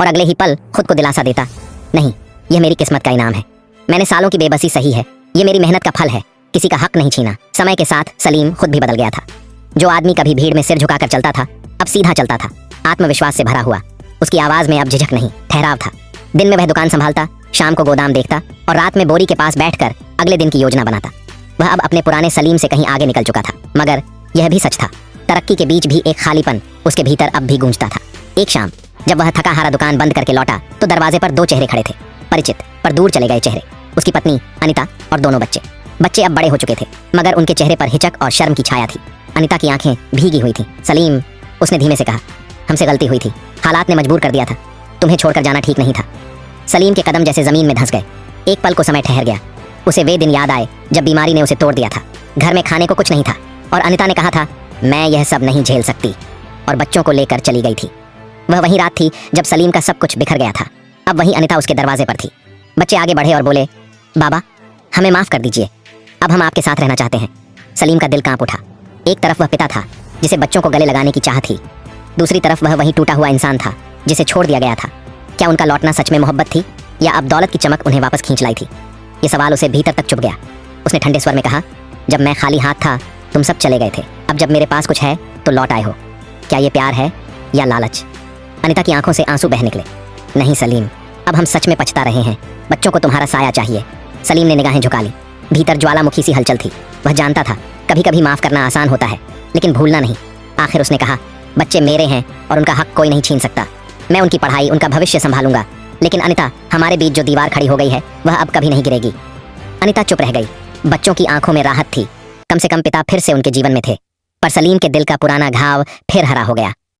और अगले ही पल खुद को दिलासा देता, नहीं, यह मेरी किस्मत का इनाम है। मैंने सालों की बेबसी सही है, ये मेरी मेहनत का फल है, किसी का हक नहीं छीना। समय के साथ सलीम खुद भी बदल गया था। जो आदमी कभी भीड़ में सिर झुकाकर चलता था, अब सीधा चलता था, आत्मविश्वास से भरा हुआ। उसकी आवाज में अब झिझक नहीं, ठहराव था। दिन में वह दुकान संभालता, शाम को गोदाम देखता और रात में बोरी के पास बैठकर अगले दिन की योजना बनाता। वह अब अपने पुराने सलीम से कहीं आगे निकल चुका था। मगर यह भी सच था, तरक्की के बीच भी एक खालीपन उसके भीतर अब भी गूंजता था। एक शाम जब वह थका हारा दुकान बंद करके लौटा तो दरवाजे पर दो चेहरे खड़े थे, परिचित पर दूर चले गए चेहरे। उसकी पत्नी अनिता और दोनों बच्चे। बच्चे अब बड़े हो चुके थे, मगर उनके चेहरे पर हिचक और शर्म की छाया थी। अनिता की आंखें भीगी हुई थीं। सलीम, उसने धीमे से कहा, हमसे गलती हुई थी, हालात ने मजबूर कर दिया था, तुम्हें छोड़कर जाना ठीक नहीं था। सलीम के कदम जैसे जमीन में धंस गए। एक पल को समय ठहर गया। उसे वे दिन याद आए जब बीमारी ने उसे तोड़ दिया था। घर में खाने को कुछ नहीं था और अनिता ने कहा था, मैं यह सब नहीं झेल सकती, और बच्चों को लेकर चली गई थी। वह वही रात थी जब सलीम का सब कुछ बिखर गया था। अब वही अनिता उसके दरवाजे पर थी। बच्चे आगे बढ़े और बोले, बाबा, हमें माफ कर दीजिए, अब हम आपके साथ रहना चाहते हैं। सलीम का दिल कांप उठा। एक तरफ वह पिता था जिसे बच्चों को गले लगाने की चाह थी, दूसरी तरफ वह वही टूटा हुआ इंसान था जिसे छोड़ दिया गया था। क्या उनका लौटना सच में मोहब्बत थी, या अब दौलत की चमक उन्हें वापस खींच लाई थी? ये सवाल उसे भीतर तक चुभ गया। उसने ठंडे स्वर में कहा, जब मैं खाली हाथ था तुम सब चले गए थे, अब जब मेरे पास कुछ है तो लौट आए हो। क्या ये प्यार है या लालच? अनिता की आंखों से आंसू बह निकले। नहीं सलीम, अब हम सच में पछता रहे हैं, बच्चों को तुम्हारा साया चाहिए। सलीम ने निगाहें झुका ली। भीतर ज्वालामुखी सी हलचल थी। वह जानता था कभी कभी माफ करना आसान होता है, लेकिन भूलना नहीं। आखिर उसने कहा, बच्चे मेरे हैं और उनका हक कोई नहीं छीन सकता। मैं उनकी पढ़ाई, उनका भविष्य संभालूंगा। लेकिन अनिता, हमारे बीच जो दीवार खड़ी हो गई है वह अब कभी नहीं गिरेगी। अनिता चुप रह गई। बच्चों की आंखों में राहत थी, कम से कम पिता फिर से उनके जीवन में थे। पर सलीम के दिल का पुराना घाव फिर हरा हो गया।